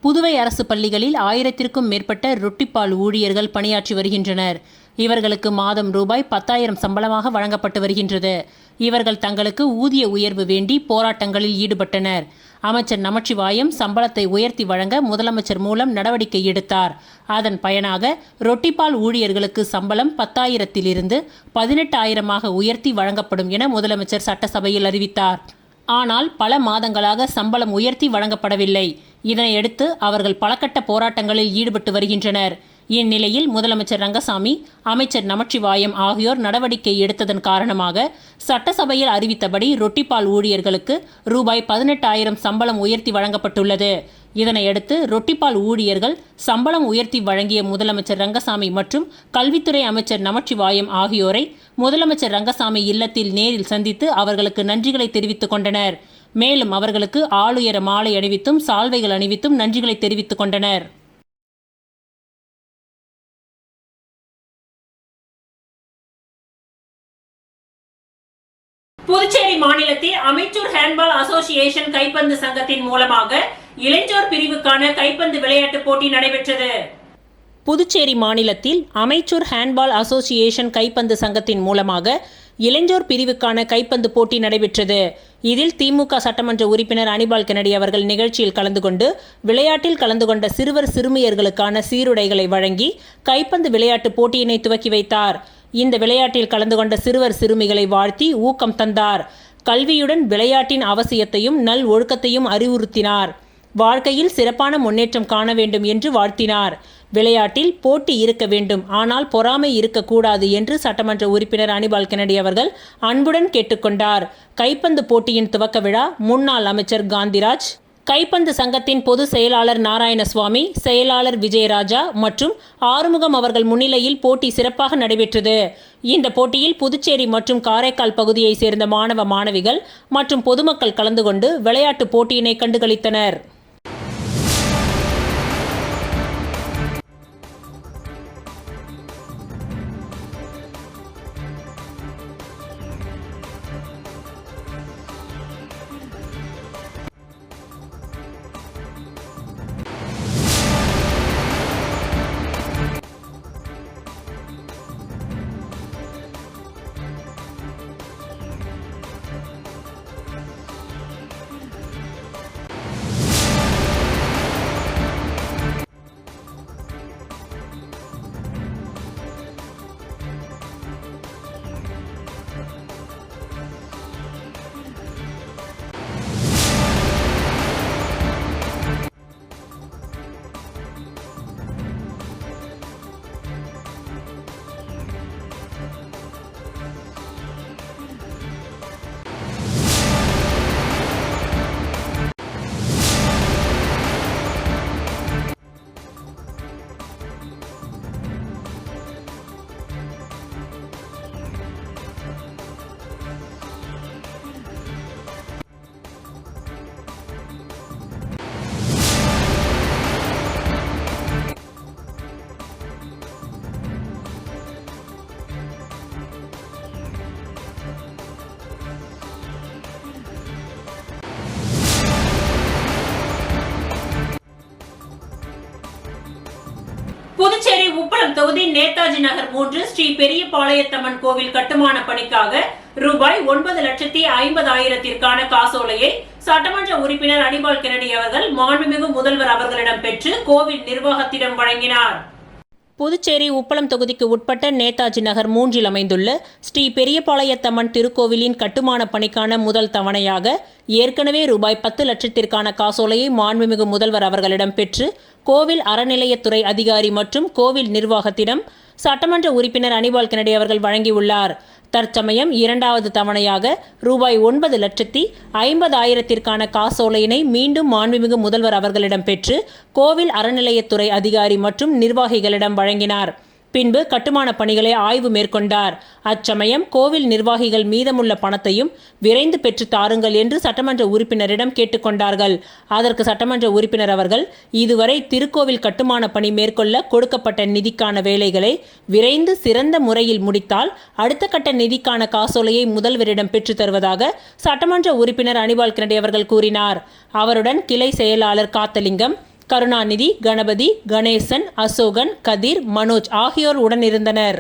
புதுவை அரசு பள்ளிகளில் 1000க்கும் மேற்பட்ட ரொட்டிப்பால் ஊழியர்கள் பணியாற்றி வருகின்றனர். இவர்களுக்கு மாதம் ரூபாய் 10,000 சம்பளமாக வழங்கப்பட்டு வருகின்றது. இவர்கள் தங்களுக்கு ஊதிய உயர்வு வேண்டி போராட்டங்களில் ஈடுபட்டனர். அமைச்சர் நமச்சிவாயம் சம்பளத்தை உயர்த்தி வழங்க முதலமைச்சர் மூலம் நடவடிக்கை எடுத்தார். அதன் பயனாக ரொட்டிப்பால் ஊழியர்களுக்கு சம்பளம் 10,000 18,000 உயர்த்தி வழங்கப்படும் என முதலமைச்சர் சட்டசபையில் அறிவித்தார். ஆனால் பல மாதங்களாக சம்பளம் உயர்த்தி வழங்கப்படவில்லை. இதனையடுத்து அவர்கள் பலகட்ட போராட்டங்களில் ஈடுபட்டு வருகின்றனர். இந்நிலையில் முதலமைச்சர் ரங்கசாமி, அமைச்சர் நமச்சிவாயம் ஆகியோர் நடவடிக்கை எடுத்ததன் காரணமாக சட்டசபையில் அறிவித்தபடி ரொட்டிப்பால் ஊழியர்களுக்கு ரூபாய் 18,000 சம்பளம் உயர்த்தி வழங்கப்பட்டுள்ளது. இதனையடுத்து ரொட்டிப்பால் ஊழியர்கள் சம்பளம் உயர்த்தி வழங்கிய முதலமைச்சர் ரங்கசாமி மற்றும் கல்வித்துறை அமைச்சர் நமச்சிவாயம் ஆகியோரை முதலமைச்சர் ரங்கசாமி இல்லத்தில் நேரில் சந்தித்து அவர்களுக்கு நன்றிகளை தெரிவித்துக் கொண்டனர். மேலும் அவர்களுக்கு ஆளுயர மாலை அணிவித்தும் சால்வைகள் அணிவித்தும் நன்றிகளை தெரிவித்துக் கொண்டனர். புதுச்சேரி மாநிலத்தில் அமைச்சூர் ஹேண்ட்பால் அசோசியேஷன் கைப்பந்து சங்கத்தின் மூலமாக இளைஞர் பிரிவுக்கான கைப்பந்து விளையாட்டு போட்டி நடைபெற்றது. புதுச்சேரி மாநிலத்தில் அமைச்சூர் ஹேண்ட்பால் அசோசியேஷன் கைப்பந்து சங்கத்தின் மூலமாக இளைஞர் பிரிவுக்கான கைப்பந்து போட்டி நடைபெற்றது. இதில் திமுக சட்டமன்ற உறுப்பினர் அனிபால் கென்னடி அவர்கள் நிகழ்ச்சியில் கலந்து கொண்டு விளையாட்டில் கலந்து கொண்ட சிறுவர் சிறுமியர்களுக்கான சீருடைகளை வழங்கி கைப்பந்து விளையாட்டு போட்டியினை துவக்கி வைத்தார். இந்த விளையாட்டில் கலந்து கொண்ட சிறுவர் சிறுமிகளை வாழ்த்தி ஊக்கம் தந்தார். கல்வியுடன் விளையாட்டின் அவசியத்தையும் நல் ஒழுக்கத்தையும் அறிவுறுத்தினார். வாழ்க்கையில் சிறப்பான முன்னேற்றம் காண வேண்டும் என்று வாழ்த்தினார். விளையாட்டில் போட்டி இருக்க வேண்டும், ஆனால் பொறாமை இருக்கக்கூடாது என்று சட்டமன்ற உறுப்பினர் அனிபால் கென்னடி அவர்கள் அன்புடன் கேட்டுக்கொண்டார். கைப்பந்து போட்டியின் துவக்க விழா முன்னாள் அமைச்சர் காந்திராஜ், கைப்பந்து சங்கத்தின் பொதுச் செயலாளர் நாராயணசுவாமி, செயலாளர் விஜயராஜா மற்றும் ஆறுமுகம் அவர்கள் முன்னிலையில் போட்டி சிறப்பாக நடைபெற்றது. இந்த போட்டியில் புதுச்சேரி மற்றும் காரைக்கால் பகுதியை சேர்ந்த மாணவ மாணவிகள் மற்றும் பொதுமக்கள் கலந்து கொண்டு விளையாட்டு போட்டியினை கண்டுகளித்தனர். புதுச்சேரி உப்பளம் தொகுதி நேதாஜி நகர் 3 ஸ்ரீ பெரியபாளையத்தம்மன் கோவில் கட்டுமான பணிக்காக ரூபாய் 9,50,000 காசோலையை சட்டமன்ற உறுப்பினர் அனிபால் கென்னடி அவர்கள் மாண்புமிகு முதல்வர் அவர்களிடம் பெற்று கோவில் நிர்வாகத்திடம் வழங்கினார். புதுச்சேரி உப்பளம் தொகுதிக்கு உட்பட்ட நேதாஜி நகர் 3 அமைந்துள்ள ஸ்ரீ பெரியபாளையத்தம்மன் திருக்கோவிலின் கட்டுமான பணிக்கான முதல் தவணையாக ஏற்கனவே ரூபாய் 10 லட்சத்திற்கான காசோலையை மாண்புமிகு முதல்வர் அவர்களிடம் பெற்று கோவில் அறநிலையத்துறை அதிகாரி மற்றும் கோவில் நிர்வாகத்திடம் சட்டமன்ற உறுப்பினர் அனிபால் கென்னடி அவர்கள் வழங்கியுள்ளார். தற்சமயம் இரண்டாவது தவணையாக ரூபாய் 9,50,000 காசோலையினை மீண்டும் மாண்புமிகு முதல்வர் அவர்களிடம் பெற்று கோவில் அறநிலையத்துறை அதிகாரி மற்றும் நிர்வாகிகளிடம் வழங்கினார். பின்பு கட்டுமான பணிகளை ஆய்வு மேற்கொண்டார். அச்சமயம் கோவில் நிர்வாகிகள் மீதமுள்ள பணத்தையும் விரைந்து பெற்று தாருங்கள் என்று சட்டமன்ற உறுப்பினரிடம் கேட்டுக்கொண்டார்கள். அதற்கு சட்டமன்ற உறுப்பினர் அவர்கள் இதுவரை திருக்கோவில் கட்டுமான பணி மேற்கொள்ள கொடுக்கப்பட்ட நிதிக்கான வேலைகளை விரைந்து சிறந்த முறையில் முடித்தால் அடுத்த கட்ட நிதிக்கான காசோலையை முதல்வரிடம் பெற்று தருவதாக சட்டமன்ற உறுப்பினர் அனிபால் கென்னடி அவர்கள் கூறினார். அவருடன் கிளை செயலாளர் காத்தலிங்கம், கருணாநிதி, கணபதி, கணேசன், அசோகன், கதிர், மனோஜ் ஆகியோர் உடனிருந்தனர்.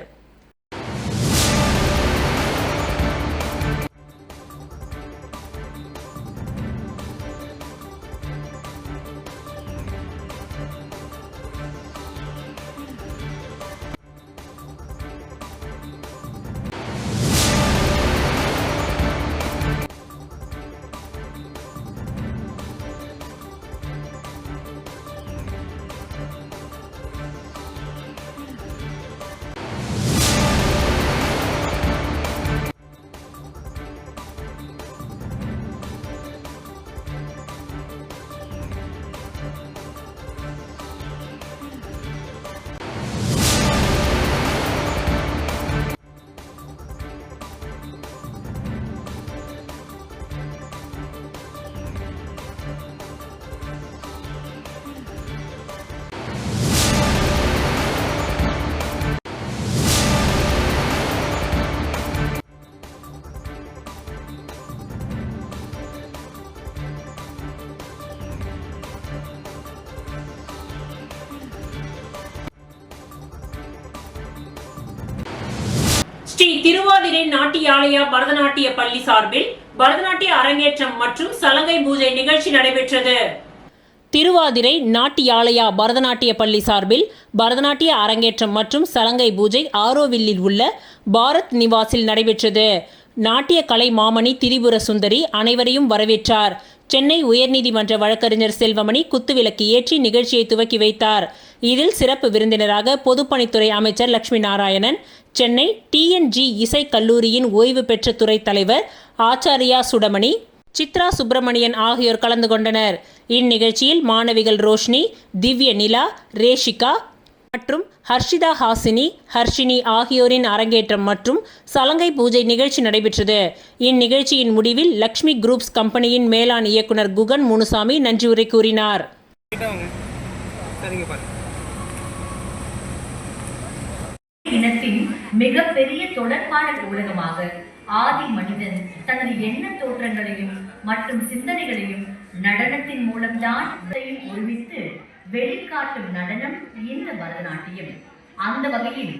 ஸ்ரீ திருவாதிரை நாட்டியாலயா பரதநாட்டிய பள்ளி சார்பில் பரதநாட்டிய அரங்கேற்றம் மற்றும் சலங்கை பூஜை நிகழ்ச்சி நடைபெற்றது. திருவாதிரை நாட்டியாலயா பரதநாட்டிய பள்ளி சார்பில் பரதநாட்டிய அரங்கேற்றம் மற்றும் சலங்கை பூஜை ஆரோவில்லில் உள்ள பாரத் நிவாசில் நடைபெற்றது. நாட்டிய கலை மாமணி திரிபுர சுந்தரி அனைவரையும் வரவேற்றார். சென்னை உயர்நீதிமன்ற வழக்கறிஞர் செல்வமணி குத்துவிளக்கு ஏற்றி நிகழ்ச்சியை துவக்கி வைத்தார். இதில் சிறப்பு விருந்தினராக பொதுப்பணித்துறை அமைச்சர் லட்சுமி நாராயணன், சென்னை டிஎன்ஜி இசை கல்லூரியின் ஓய்வு பெற்ற துறை தலைவர் ஆச்சாரியா சுடமணி, சித்ரா சுப்பிரமணியன் ஆகியோர் கலந்து கொண்டனர். இந்நிகழ்ச்சியில் மாணவிகள் ரோஷினி, திவ்ய நிலா, ரேஷிகா மற்றும் ஹர்ஷிதா ஹாசினி, ஹர்ஷினி ஆகியோரின் அரங்கேற்றம் மற்றும் சலங்கை பூஜை நிகழ்ச்சி நடைபெற்றது. இந்நிகழ்ச்சியின் முடிவில் லக்ஷ்மி குரூப்ஸ் கம்பெனியின் மேலாண் இயக்குனர் குகன் முனுசாமி நன்றியுரை கூறினார். இனத்தின் மிகப்பெரிய தொடர்பாடல் ஊடகமாக ஆதி மனிதன் தனது எண்ண தோற்றங்களையும் மற்றும் சிந்தனைகளையும் நடனத்தின் மூலம்தான் ஒருமித்து வெளிக்காட்டும் நடனம் இந்த பரதநாட்டியம். அந்த வகையில்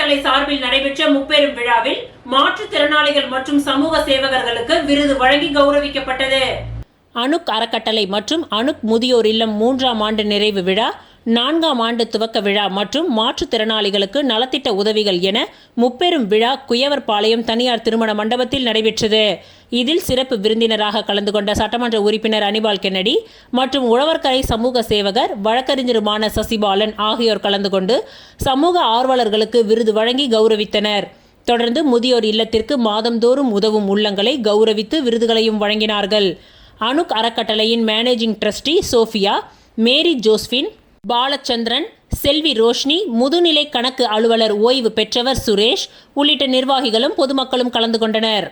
அறக்கட்டளை சார்பில் நடைபெற்ற முப்பெரும் விழாவில் மாற்றுத்திறனாளிகள் மற்றும் சமூக சேவகர்களுக்கு விருது வழங்கி கௌரவிக்கப்பட்டது. அணுக் அறக்கட்டளை மற்றும் அணுக் முதியோர் இல்லம் 3ஆம் ஆண்டு நிறைவு விழா, 4ஆம் ஆண்டு துவக்க விழா மற்றும் மாற்றுத்திறனாளிகளுக்கு நலத்திட்ட உதவிகள் என முப்பெரும் விழா குயவர்பாளையம் தனியார் திருமண மண்டபத்தில் நடைபெற்றது. இதில் சிறப்பு விருந்தினராக கலந்து கொண்ட சட்டமன்ற உறுப்பினர் அனிபால் கென்னடி மற்றும் உழவர்கரை சமூக சேவகர் வழக்கறிஞருமான சசிபாலன் ஆகியோர் கலந்து கொண்டு சமூக ஆர்வலர்களுக்கு விருது வழங்கி கௌரவித்தனர். தொடர்ந்து முதியோர் இல்லத்திற்கு மாதந்தோறும் உதவும் உள்ளங்களை கௌரவித்து விருதுகளையும் வழங்கினார்கள். அணுக் அறக்கட்டளையின் managing trustee Sophia, Mary Josephine, Balachandran, செல்வி ரோஷினி, முதுநிலை கணக்கு அலுவலர் ஓய்வு பெற்றவர் சுரேஷ் உள்ளிட்ட நிர்வாகிகளும் பொதுமக்களும் கலந்து கொண்டனர்.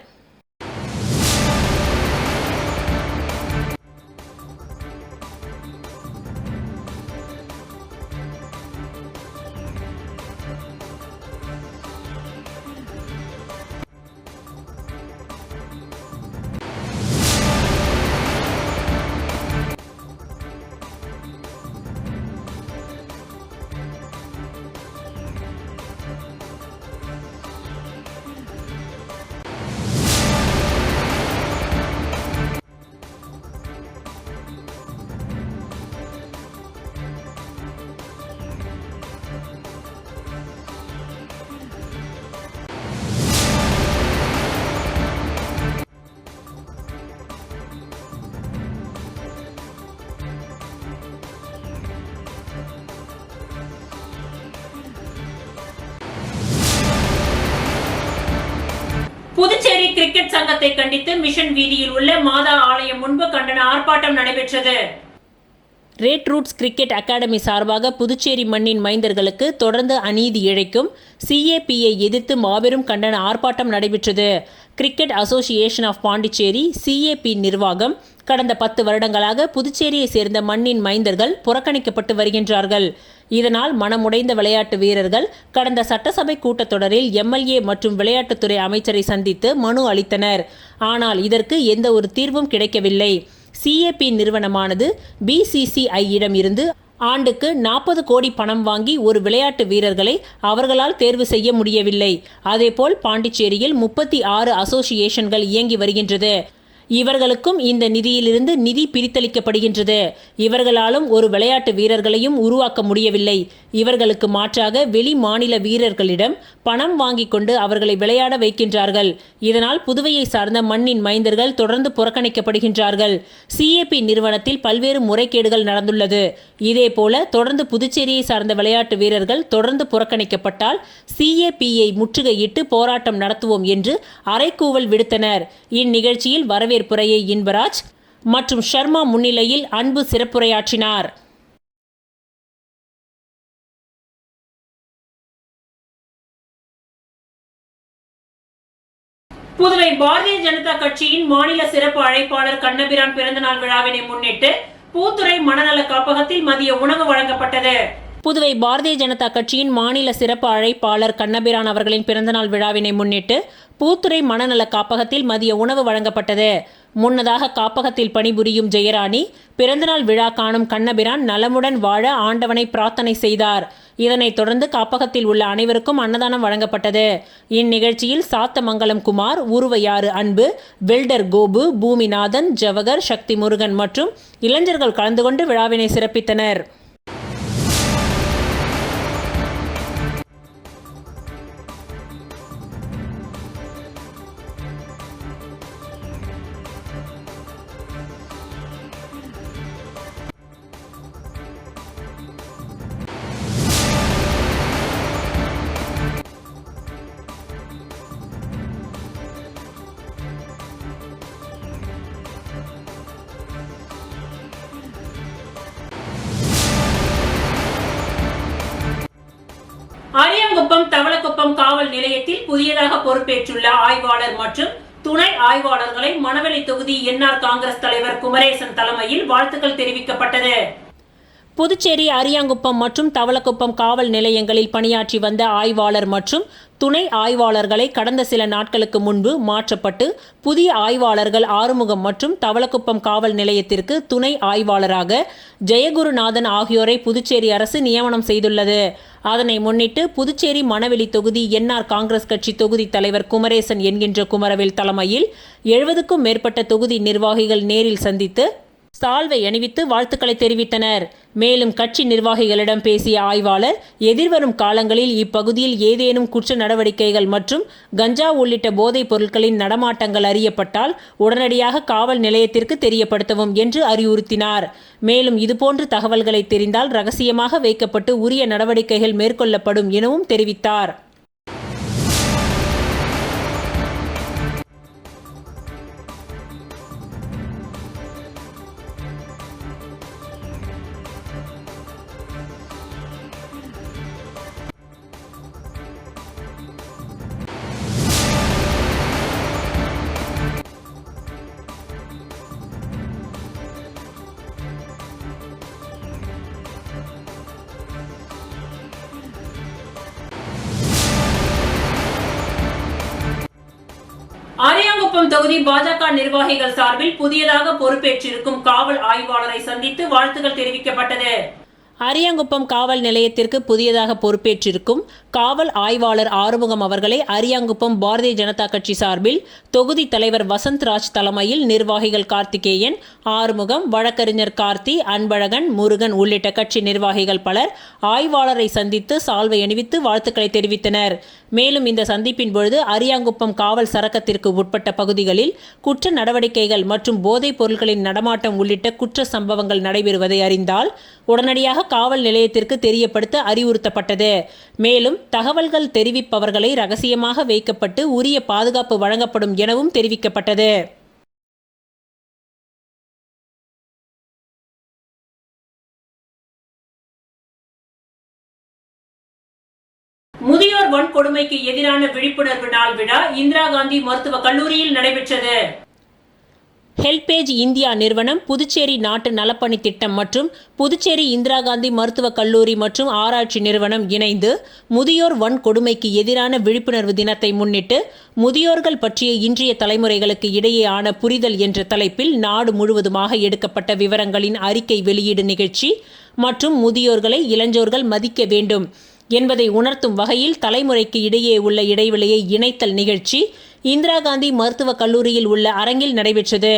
புதுச்சேரி கிரிக்கெட் சங்கத்தை கண்டித்து மிஷன் வீதியில் உள்ள மாதா ஆலயம் முன்பு கண்டன ஆர்ப்பாட்டம் நடைபெற்றது. ரேட் ரூட்ஸ் கிரிக்கெட் அகாடமி சார்பாக புதுச்சேரி மண்ணின் மைந்தர்களுக்கு தொடர்ந்து அநீதி இழைக்கும் CAPயை எதிர்த்து மாபெரும் கண்டன ஆர்ப்பாட்டம் நடைபெற்றது. Cricket association of Pondicherry CAP நிர்வாகம் கடந்த 10 வருடங்களாக புதுச்சேரியை சேர்ந்த மண்ணின் மைந்தர்கள் புறக்கணிக்கப்பட்டு வருகின்றார்கள். இதனால் மனமுடைந்த விளையாட்டு வீரர்கள் கடந்த சட்டசபை கூட்டத்தொடரில் MLA மற்றும் விளையாட்டுத்துறை அமைச்சரை சந்தித்து மனு அளித்தனர். ஆனால் இதற்கு எந்த ஒரு தீர்வும் கிடைக்கவில்லை. CAP நிறுவனமானது BCCIயிடம் இருந்து ஆண்டுக்கு 40 கோடி பணம் வாங்கி ஒரு விளையாட்டு வீரர்களை அவர்களால் தேர்வு செய்ய முடியவில்லை. அதேபோல் பாண்டிச்சேரியில் 36 அசோசியேஷன்கள் இயங்கி வருகின்றது. இவர்களுக்கும் இந்த நிதியிலிருந்து நிதி பிரித்தளிக்கப்படுகின்றது. இவர்களாலும் ஒரு விளையாட்டு வீரர்களையும் உருவாக்க முடியவில்லை. இவர்களுக்கு மாற்றாக வெளி மாநில வீரர்களிடம் பணம் வாங்கி கொண்டு அவர்களை விளையாட வைக்கின்றார்கள். இதனால் புதுவையை சார்ந்த மண்ணின் மைந்தர்கள் தொடர்ந்து புறக்கணிக்கப்படுகின்றார்கள். CAP நிறுவனத்தில் பல்வேறு முறைகேடுகள் நடந்துள்ளது. இதேபோல தொடர்ந்து புதுச்சேரியை சார்ந்த விளையாட்டு வீரர்கள் தொடர்ந்து புறக்கணிக்கப்பட்டால் CAPயை முற்றுகையிட்டு போராட்டம் நடத்துவோம் என்று அறைகூவல் விடுத்தனர். இந்நிகழ்ச்சியில் வரவேற்புரையை இன்பராஜ் மற்றும் ஷர்மா முன்னிலையில் அன்பு சிறப்புரையாற்றினார். புதுவை பாரதிய ஜனதா கட்சியின் மாநில சிறப்பு அழைப்பாளர் கண்ணபிரான் பிறந்தநாள் விழாவினை முன்னிட்டு பூத்துறை மனநல காப்பகத்தில் மதிய உணவு வழங்கப்பட்டது. புதுவை பாரதிய ஜனதா கட்சியின் மாநில சிறப்பு அழைப்பாளர் கண்ணபிரான் அவர்களின் பிறந்தநாள் விழாவினை முன்னிட்டு பூத்துறை மனநல காப்பகத்தில் மதிய உணவு வழங்கப்பட்டது. முன்னதாக காப்பகத்தில் பணிபுரியும் ஜெயராணி பிறந்தநாள் விழா காணும் கண்ணபிரான் நலமுடன் வாழ ஆண்டவனை பிரார்த்தனை செய்தார். இதனைத் தொடர்ந்து காப்பகத்தில் உள்ள அனைவருக்கும் அன்னதானம் வழங்கப்பட்டது. இந்நிகழ்ச்சியில் சாத்தமங்கலம் குமார், உருவையாறு அன்பு, வெல்டர் கோபு, பூமிநாதன், ஜவகர், சக்தி முருகன் மற்றும் இளைஞர்கள் கலந்து கொண்டு விழாவினை சிறப்பித்தனர். அரியாங்குப்பம் தவளக்குப்பம் காவல் நிலையத்தில் புதியதாக பொறுப்பேற்றுள்ள ஆய்வாளர் மற்றும் துணை ஆய்வாளர்களை மணவெளி தொகுதி NR காங்கிரஸ் தலைவர் குமரேசன் தலைமையில் வாழ்த்துக்கள் தெரிவிக்கப்பட்டது. புதுச்சேரி அரியாங்குப்பம் மற்றும் தவளக்குப்பம் காவல் நிலையங்களில் பணியாற்றி வந்த ஆய்வாளர் மற்றும் துணை ஆய்வாளர்களை கடந்த சில நாட்களுக்கு முன்பு மாற்றப்பட்டு புதிய ஆய்வாளர்கள் ஆறுமுகம் மற்றும் தவளக்குப்பம் காவல் நிலையத்திற்கு துணை ஆய்வாளராக ஜெயகுருநாதன் ஆகியோரை புதுச்சேரி அரசு நியமனம் செய்துள்ளது. அதனை முன்னிட்டு புதுச்சேரி மணவெளி தொகுதி என்ஆர் காங்கிரஸ் கட்சி தொகுதி தலைவர் குமரேசன் என்கின்ற குமரவேல் தலைமையில் 70க்கும் மேற்பட்ட தொகுதி நிர்வாகிகள் நேரில் சந்தித்து சால்வை அணிவித்து வாழ்த்துக்களை தெரிவித்தனர். மேலும் கட்சி நிர்வாகிகளிடம் பேசிய ஆய்வாளர், எதிர்வரும் காலங்களில் இப்பகுதியில் ஏதேனும் குற்ற நடவடிக்கைகள் மற்றும் கஞ்சா உள்ளிட்ட போதைப் பொருட்களின் நடமாட்டங்கள் அறியப்பட்டால் உடனடியாக காவல் நிலையத்திற்கு தெரியப்படுத்தவும் என்று அறிவுறுத்தினார். மேலும் இதுபோன்ற தகவல்களை தெரிந்தால் ரகசியமாக வைக்கப்பட்டு உரிய நடவடிக்கைகள் மேற்கொள்ளப்படும் எனவும் தெரிவித்தார். அரியாங்குப்பம் தொகுதி பாஜக நிர்வாகிகள் சார்பில் புதியதாக பொறுப்பேற்றிருக்கும் காவல் ஆய்வாளரை சந்தித்து வாழ்த்துக்கள் தெரிவிக்கப்பட்டது. அரியாங்குப்பம் காவல் நிலையத்திற்கு புதியதாக பொறுப்பேற்றிருக்கும் காவல் ஆய்வாளர் ஆறுமுகம் அவர்களை அரியாங்குப்பம் பாரதிய ஜனதா கட்சி சார்பில் தொகுதி தலைவர் வசந்த்ராஜ் தலைமையில் நிர்வாகிகள் கார்த்திகேயன், ஆறுமுகம், வழக்கறிஞர் கார்த்தி, அன்பழகன், முருகன் உள்ளிட்ட கட்சி நிர்வாகிகள் பலர் ஆய்வாளரை சந்தித்து சால்வை அணிவித்து வாழ்த்துக்களை தெரிவித்தனர். மேலும் இந்த சந்திப்பின் பொழுது அரியாங்குப்பம் காவல் சரகத்திற்கு உட்பட்ட பகுதிகளில் குற்ற நடவடிக்கைகள் மற்றும் போதைப் பொருட்களின் நடமாட்டம் உள்ளிட்ட குற்ற சம்பவங்கள் நடைபெறுவதை அறிந்தால் உடனடியாக காவல் நிலையத்திற்கு தெரியப்படுத்த அறிவுறுத்தப்பட்டது. மேலும் தகவல்கள் தெரிவிப்பவர்களை ரகசியமாக வைக்கப்பட்டு உரிய பாதுகாப்பு வழங்கப்படும் எனவும் தெரிவிக்கப்பட்டது. முதியோர் வன்கொடுமைக்கு எதிரான விழிப்புணர்வு நாள் விழா இந்திரா காந்தி மருத்துவக் கல்லூரியில் நடைபெற்றது. ஹெல்பேஜ் இந்தியா நிறுவனம், புதுச்சேரி நாட்டு நலப்பணி திட்டம் மற்றும் புதுச்சேரி இந்திரா காந்தி மருத்துவக் கல்லூரி மற்றும் ஆராய்ச்சி நிறுவனம் இணைந்து முதியோர் வன்கொடுமைக்கு எதிரான விழிப்புணர்வு தினத்தை முன்னிட்டு முதியோர்கள் பற்றிய இன்றைய தலைமுறைகளுக்கு இடையேயான புரிதல் என்ற தலைப்பில் நாடு முழுவதுமாக எடுக்கப்பட்ட விவரங்களின் அறிக்கை வெளியீடு நிகழ்ச்சி மற்றும் முதியோர்களை இளைஞர்கள் மதிக்க வேண்டும் என்பதை உணர்த்தும் வகையில் தலைமுறைக்கு இடையே உள்ள இடைவெளியை இணைத்தல் நிகழ்ச்சி இந்திரா காந்தி மருத்துவக் கல்லூரியில் உள்ள அரங்கில் நடைபெற்றது.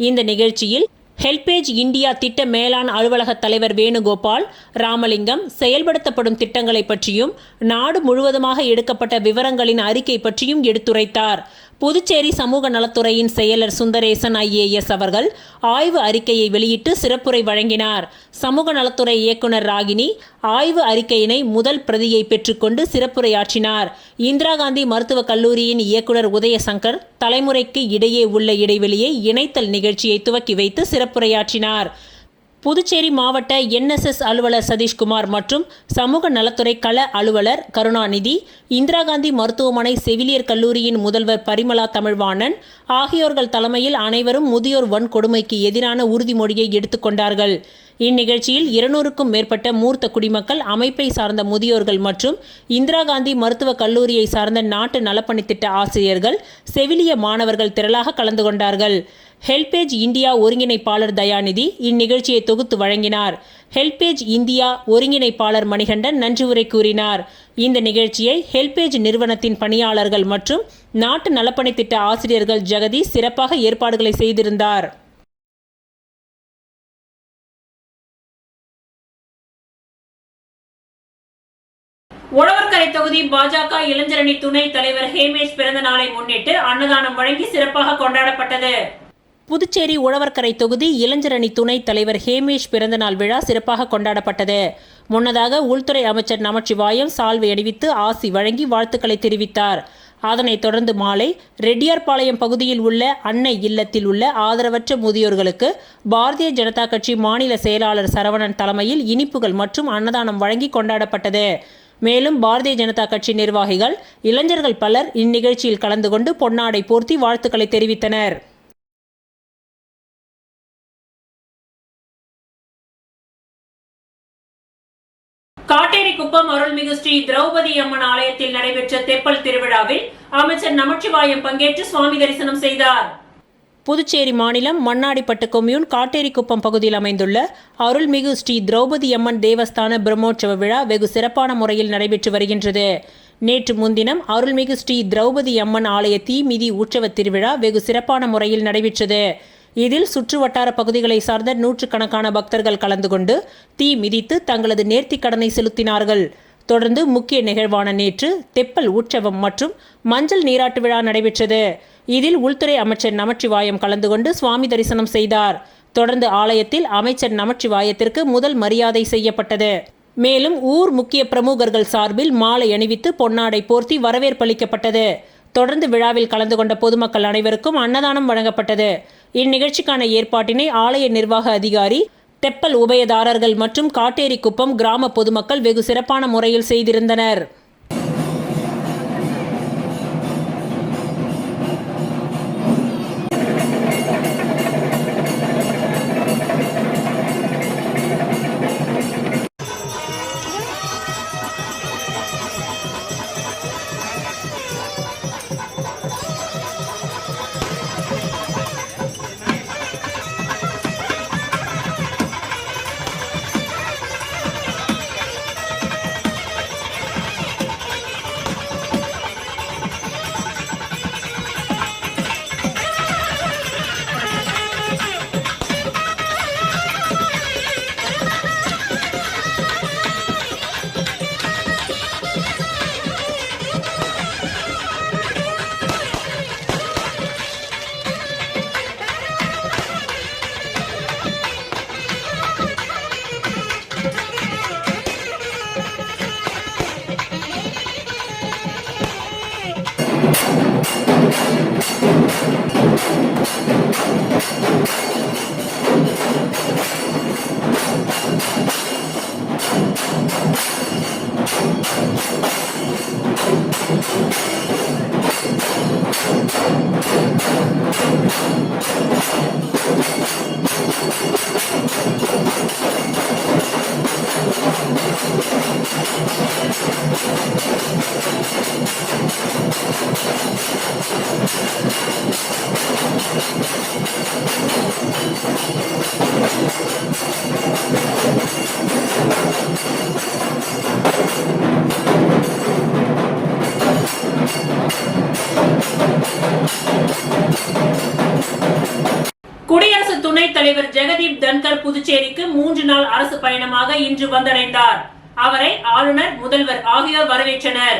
இந்த நிகழ்ச்சியில் ஹெல்பேஜ் இந்தியா திட்ட மேலாண் அலுவலக தலைவர் வேணுகோபால் ராமலிங்கம் செயல்படுத்தப்படும் திட்டங்களை பற்றியும் நாடு முழுவதுமாக எடுக்கப்பட்ட விவரங்களின் அறிக்கை பற்றியும் எடுத்துரைத்தார். புதுச்சேரி சமூக நலத்துறையின் செயலர் சுந்தரேசன் IAS அவர்கள் ஆய்வு அறிக்கையை வெளியிட்டு சிறப்புரை வழங்கினார். சமூக நலத்துறை இயக்குனர் ராகினி ஆய்வு அறிக்கையினை முதல் பிரதியை பெற்றுக்கொண்டு சிறப்புரையாற்றினார். இந்திரா காந்தி மருத்துவக் கல்லூரியின் இயக்குனர் உதயசங்கர் தலைமுறைக்கு இடையே உள்ள இடைவெளியை இணைத்தல் நிகழ்ச்சியை துவக்கி வைத்து சிறப்புரையாற்றினார். புதுச்சேரி மாவட்ட NSS அலுவலர் சதீஷ்குமார் மற்றும் சமூக நலத்துறை கள அலுவலர் கருணாநிதி, இந்திரா காந்தி மருத்துவமனை செவிலியர் கல்லூரியின் முதல்வர் பரிமளா தமிழ்வாணன் ஆகியோர்கள் தலைமையில் அனைவரும் முதியோர் வன்கொடுமைக்கு எதிரான உறுதிமொழியை எடுத்துக்கொண்டார்கள். இந்நிகழ்ச்சியில் 200க்கும் மேற்பட்ட மூர்த்த குடிமக்கள், அமைப்பை சார்ந்த முதியோர்கள் மற்றும் இந்திரா காந்தி மருத்துவக் கல்லூரியை சார்ந்த நாட்டு நலப்பணி திட்ட ஆசிரியர்கள், செவிலிய மாணவர்கள் திரளாக கலந்து கொண்டார்கள். ஹெல்பேஜ் இந்தியா ஒருங்கிணைப்பாளர் தயாநிதி இந்நிகழ்ச்சியை தொகுத்து வழங்கினார். ஹெல்பேஜ் இந்தியா ஒருங்கிணைப்பாளர் மணிகண்டன் நன்றி உரை கூறினார். இந்த நிகழ்ச்சியை ஹெல்பேஜ் நிறுவனத்தின் பணியாளர்கள் மற்றும் நாட்டு நலப்பணி திட்ட ஆசிரியர்கள் ஜெகதீஷ் சிறப்பாக ஏற்பாடுகளை செய்திருந்தார். உழவர்கரை தொகுதி பாஜக இளைஞரணி துணைத் தலைவர் ஹேமேஷ் பிறந்த நாளை முன்னிட்டு அன்னதானம் வழங்கி சிறப்பாக கொண்டாடப்பட்டது. புதுச்சேரி உழவர்கரை தொகுதி இளைஞரணி துணைத் தலைவர் ஹேமேஷ் பிறந்தநாள் விழா சிறப்பாக கொண்டாடப்பட்டது. முன்னதாக உள்துறை அமைச்சர் நமச்சிவாயம் சால்வை அணிவித்து ஆசி வழங்கி வாழ்த்துக்களை தெரிவித்தார். அதனைத் தொடர்ந்து மாலை ரெட்டியார்பாளையம் பகுதியில் உள்ள அன்னை இல்லத்தில் உள்ள ஆதரவற்ற முதியோர்களுக்கு பாரதிய ஜனதா கட்சி மாநில செயலாளர் சரவணன் தலைமையில் இனிப்புகள் மற்றும் அன்னதானம் வழங்கி கொண்டாடப்பட்டது. மேலும் பாரதிய ஜனதா கட்சி நிர்வாகிகள், இளைஞர்கள் பலர் இந்நிகழ்ச்சியில் கலந்து கொண்டு பொன்னாடை போர்த்தி வாழ்த்துக்களை தெரிவித்தனர். காட்டேரிக்குப்பம் அருள்மிகு ஸ்ரீ திரௌபதி அம்மன் ஆலயத்தில் நடைபெற்ற தெப்பல் திருவிழாவில் அமைச்சர் நமச்சிவாயம் பங்கேற்று சுவாமி தரிசனம் செய்தார். புதுச்சேரி மாநிலம் மண்ணாடிப்பட்டு கொம்யூன் காட்டேரிக்குப்பம் பகுதியில் அமைந்துள்ள அருள்மிகு ஸ்ரீ திரௌபதி அம்மன் தேவஸ்தான பிரம்மோற்சவ விழா வெகு சிறப்பான முறையில் நடைபெற்று வருகின்றது. நேற்று முன்தினம் அருள்மிகு ஸ்ரீ திரௌபதி அம்மன் ஆலய தீ மிதி உற்சவ திருவிழா வெகு சிறப்பான முறையில் நடைபெற்றது. இதில் சுற்று வட்டார பகுதிகளை சார்ந்த நூற்றுக்கணக்கான பக்தர்கள் கலந்து கொண்டு தீ மிதித்து தங்களது நேர்த்திக் கடனை செலுத்தினார்கள். தொடர்ந்து முக்கிய நிகழ்வான நேற்று தெப்பல் உற்சவம் மற்றும் மஞ்சள் நீராட்டு விழா நடைபெற்றது. இதில் உள்துறை அமைச்சர் நமச்சிவாயம் கலந்து கொண்டு சுவாமி தரிசனம் செய்தார். தொடர்ந்து ஆலயத்தில் அமைச்சர் நமச்சிவாயத்திற்கு முதல் மரியாதை செய்யப்பட்டது. மேலும் ஊர் முக்கிய பிரமுகர்கள் சார்பில் மாலை அணிவித்து பொன்னாடை போர்த்தி வரவேற்பளிக்கப்பட்டது. தொடர்ந்து விழாவில் கலந்து கொண்ட பொதுமக்கள் அனைவருக்கும் அன்னதானம் வழங்கப்பட்டது. இந்நிகழ்ச்சிக்கான ஏற்பாட்டினை ஆலய நிர்வாக அதிகாரி, தெப்பல் உபயதாரர்கள் மற்றும் காட்டேரிக்குப்பம் கிராம பொதுமக்கள் வெகு சிறப்பான முறையில் செய்திருந்தனர். குடியரசு துணைத் தலைவர் ஜெகதீப் தன்கர் புதுச்சேரிக்கு 3 நாள் அரசு பயணமாக இன்று வந்தடைந்தார். அவரை ஆளுநர், முதல்வர் ஆகியோர் வரவேற்றனர்.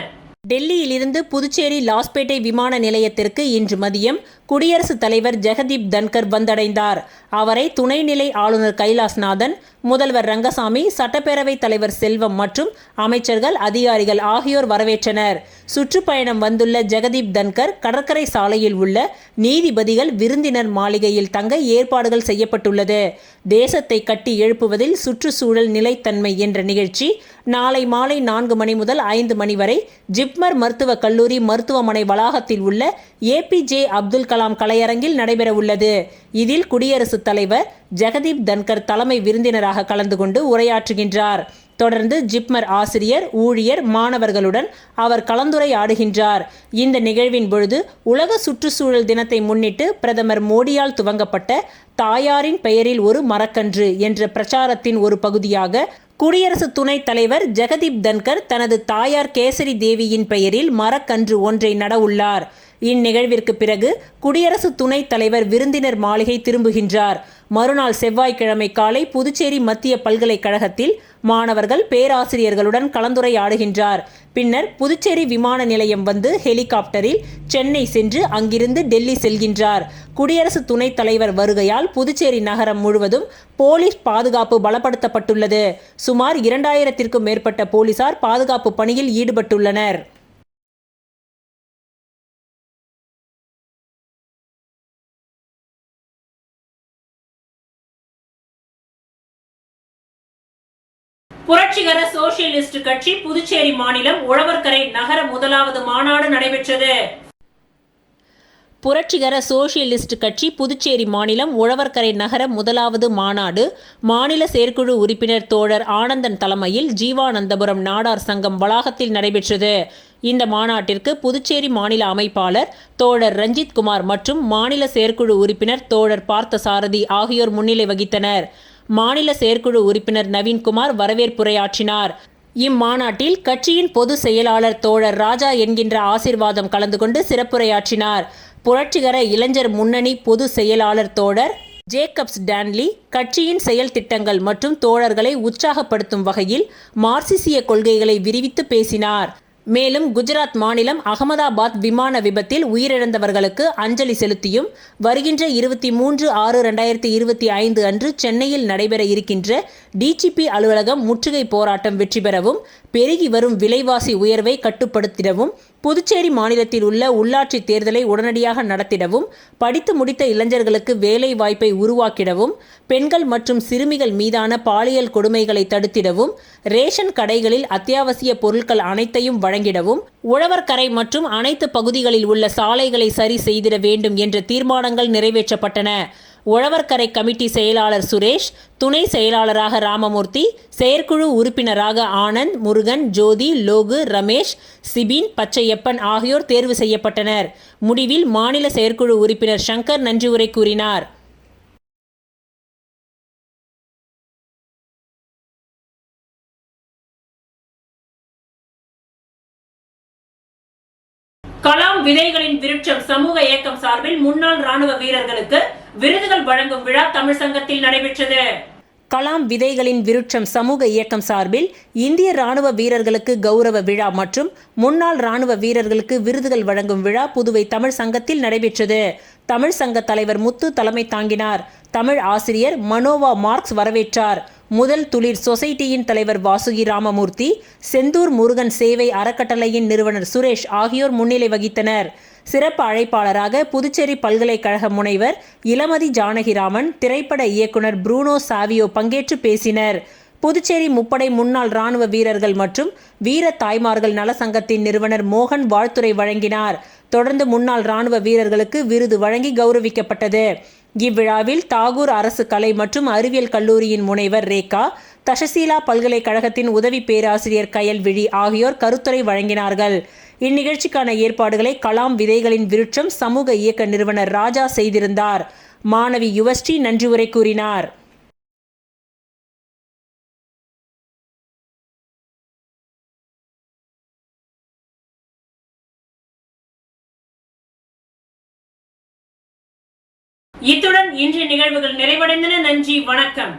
டெல்லியிலிருந்து புதுச்சேரி லாஸ்பேட்டை விமான நிலையத்திற்கு இன்று மதியம் குடியரசுத் தலைவர் ஜெகதீப் தன்கர் வந்தடைந்தார். அவரை துணைநிலை ஆளுநர் கைலாஸ்நாதன், முதல்வர் ரங்கசாமி, சட்டப்பேரவைத் தலைவர் செல்வம் மற்றும் அமைச்சர்கள், அதிகாரிகள் ஆகியோர் வரவேற்றனர். சுற்றுப்பயணம் வந்துள்ள ஜெகதீப் தன்கர் கடற்கரை சாலையில் உள்ள நீதிபதிகள் விருந்தினர் மாளிகையில் தங்க ஏற்பாடுகள் செய்யப்பட்டுள்ளது. தேசத்தை கட்டி எழுப்புவதில் சுற்றுச்சூழல் நிலைத்தன்மை என்ற நிகழ்ச்சி நாளை மாலை 4 மணி முதல் 5 மணி வரை ஜிப்மர் மருத்துவக் கல்லூரி மருத்துவமனை வளாகத்தில் உள்ள ஏபிஜே அப்துல் கலாம் கலையரங்கில் நடைபெற உள்ளது. இதில் குடியரசுத் தலைவர் ஜெகதீப் தன்கர் தலைமை விருந்தினராக கலந்து கொண்டு உரையாற்றுகின்றார். தொடர்ந்து ஜிப்மர் ஆசிரியர், ஊழியர், மாணவர்களுடன் அவர் கலந்துரையாடுகின்றார். இந்த நிகழ்வின் பொழுது உலக சுற்றுச்சூழல் தினத்தை முன்னிட்டு பிரதமர் மோடியால் துவங்கப்பட்ட தாயாரின் பெயரில் ஒரு மரக்கன்று என்ற பிரச்சாரத்தின் ஒரு பகுதியாக குடியரசு துணைத் தலைவர் ஜெகதீப் தன்கர் தனது தாயார் கேசரி தேவியின் பெயரில் மரக்கன்று ஒன்றை நட உள்ளார். இந்நிகழ்விற்கு பிறகு குடியரசு துணைத் தலைவர் விருந்தினர் மாளிகை திரும்புகின்றார். மறுநாள் செவ்வாய்க்கிழமை காலை புதுச்சேரி மத்திய பல்கலைக்கழகத்தில் மாணவர்கள், பேராசிரியர்களுடன் கலந்துரையாடுகின்றார். பின்னர் புதுச்சேரி விமான நிலையம் வந்து ஹெலிகாப்டரில் சென்னை சென்று அங்கிருந்து டெல்லி செல்கின்றார். குடியரசு துணைத் தலைவர் வருகையால் புதுச்சேரி நகரம் முழுவதும் போலீஸ் பாதுகாப்பு பலப்படுத்தப்பட்டுள்ளது. சுமார் 2000த்திற்கும் மேற்பட்ட போலீசார் பாதுகாப்பு பணியில் ஈடுபட்டுள்ளனர். புரட்சிகர சோசியலிஸ்ட் கட்சி புதுச்சேரி மாநிலம் உழவர்கரை நகர முதலாவது மாநாடு நடைபெற்றது. புரட்சிகர சோசியலிஸ்ட் கட்சி புதுச்சேரி மாநிலம் உழவர்கரை நகர முதலாவது மாநாடு மாநில செயற்குழு உறுப்பினர் தோழர் ஆனந்தன் தலைமையில் ஜீவானந்தபுரம் நாடார் சங்கம் வளாகத்தில் நடைபெற்றது. இந்த மாநாட்டிற்கு புதுச்சேரி மாநில அமைப்பாளர் தோழர் ரஞ்சித் குமார் மற்றும் மாநில செயற்குழு உறுப்பினர் தோழர் பார்த்தசாரதி ஆகியோர் முன்னிலை வகித்தனர். மாநில செயற்குழு உறுப்பினர் நவீன்குமார் வரவேற்புரையாற்றினார். இம்மாநாட்டில் கட்சியின் பொதுச் செயலாளர் தோழர் ராஜா என்கின்ற ஆசீர்வாதம் கலந்து கொண்டு சிறப்புரையாற்றினார். புரட்சிகர இளைஞர் முன்னணி பொதுச் செயலாளர் தோழர் ஜேக்கப்ஸ் டான்லி கட்சியின் செயல் திட்டங்கள் மற்றும் தோழர்களை உற்சாகப்படுத்தும் வகையில் மார்க்சிய கொள்கைகளை விரிவித்து பேசினார். மேலும் குஜராத் மாநிலம் அகமதாபாத் விமான விபத்தில் உயிரிழந்தவர்களுக்கு அஞ்சலி செலுத்தியும் வருகின்ற 23/6/2025 அன்று சென்னையில் நடைபெற இருக்கின்ற டிஜிபி அலுவலகம் முற்றுகை போராட்டம் வெற்றி பெறவும், பெருகி வரும் விலைவாசி உயர்வை கட்டுப்படுத்திடவும், புதுச்சேரி மாநிலத்தில் உள்ள உள்ளாட்சி தேர்தலை உடனடியாக நடத்திடவும், படித்து முடித்த இளைஞர்களுக்கு வேலை வாய்ப்பை உருவாக்கிடவும், பெண்கள் மற்றும் சிறுமிகள் மீதான பாலியல் கொடுமைகளை தடுத்திடவும், ரேஷன் கடைகளில் அத்தியாவசிய பொருட்கள் அனைத்தையும் வழங்கிடவும், உழவர்கரை மற்றும் அனைத்து பகுதிகளில் உள்ள சாலைகளை சரி செய்திட வேண்டும் என்ற தீர்மானங்கள் நிறைவேற்றப்பட்டன. உழவர்கரை கமிட்டி செயலாளர் சுரேஷ், துணை செயலாளராக ராமமூர்த்தி, செயற்குழு உறுப்பினராக ஆனந்த், முருகன், ஜோதி, லோகு, ரமேஷ், சிபின், பச்சையப்பன் ஆகியோர் தேர்வு செய்யப்பட்டனர். முடிவில் மாநில செயற்குழு உறுப்பினர் சங்கர் நன்றி உரை கூறினார். கலாம் விதைகளின் விருட்சம் சமூக இயக்கம் சார்பில் முன்னாள் ராணுவ வீரர்களுக்கு விருதுகள் வழங்கும் விழா தமிழ் சங்கத்தில் நடைபெற்றது. கலாம் விதைகளின் விருட்சம் சமூக இயக்கம் சார்பில் இந்திய ராணுவ வீரர்களுக்கு கௌரவ விழா மற்றும் முன்னாள் ராணுவ வீரர்களுக்கு விருதுகள் வழங்கும் விழா புதுவை தமிழ் சங்கத்தில் நடைபெற்றது. தமிழ் சங்க தலைவர் முத்து தலைமை தாங்கினார். தமிழ் ஆசிரியர் மனோவா மார்க்ஸ் வரவேற்றார். முதல் துளிர் சொசைட்டியின் தலைவர் வாசுகி ராமமூர்த்தி, செந்தூர் முருகன் சேவை அறக்கட்டளையின் நிறுவனர் சுரேஷ் ஆகியோர் முன்னிலை வகித்தனர். சிறப்பு அழைப்பாளராக புதுச்சேரி பல்கலைக்கழக முனைவர் இளமதி ஜானகிராமன், திரைப்பட இயக்குனர் புரூனோ சாவியோ பங்கேற்று பேசினர். புதுச்சேரி முப்படை முன்னாள் ராணுவ வீரர்கள் மற்றும் வீர தாய்மார்கள் நல சங்கத்தின் நிறுவனர் மோகன் வாழ்த்துரை வழங்கினார். தொடர்ந்து முன்னாள் ராணுவ வீரர்களுக்கு விருது வழங்கி கௌரவிக்கப்பட்டது. இவ்விழாவில் தாகூர் அரசு கலை மற்றும் அறிவியல் கல்லூரியின் முனைவர் ரேகா, தஷசீலா பல்கலைக்கழகத்தின் உதவி பேராசிரியர் கயல்விழி ஆகியோர் கருத்துரை வழங்கினார்கள். இந்நிகழ்ச்சிக்கான ஏற்பாடுகளை கலாம் விதைகளின் விருட்சம் சமூக இயக்க நிறுவனர் ராஜா செய்திருந்தார். மாணவி யுவஸ்ரீ நன்றி உரை கூறினார். இத்துடன் இன்றைய நிகழ்வுகள் நிறைவடைந்தன. நன்றி, வணக்கம்.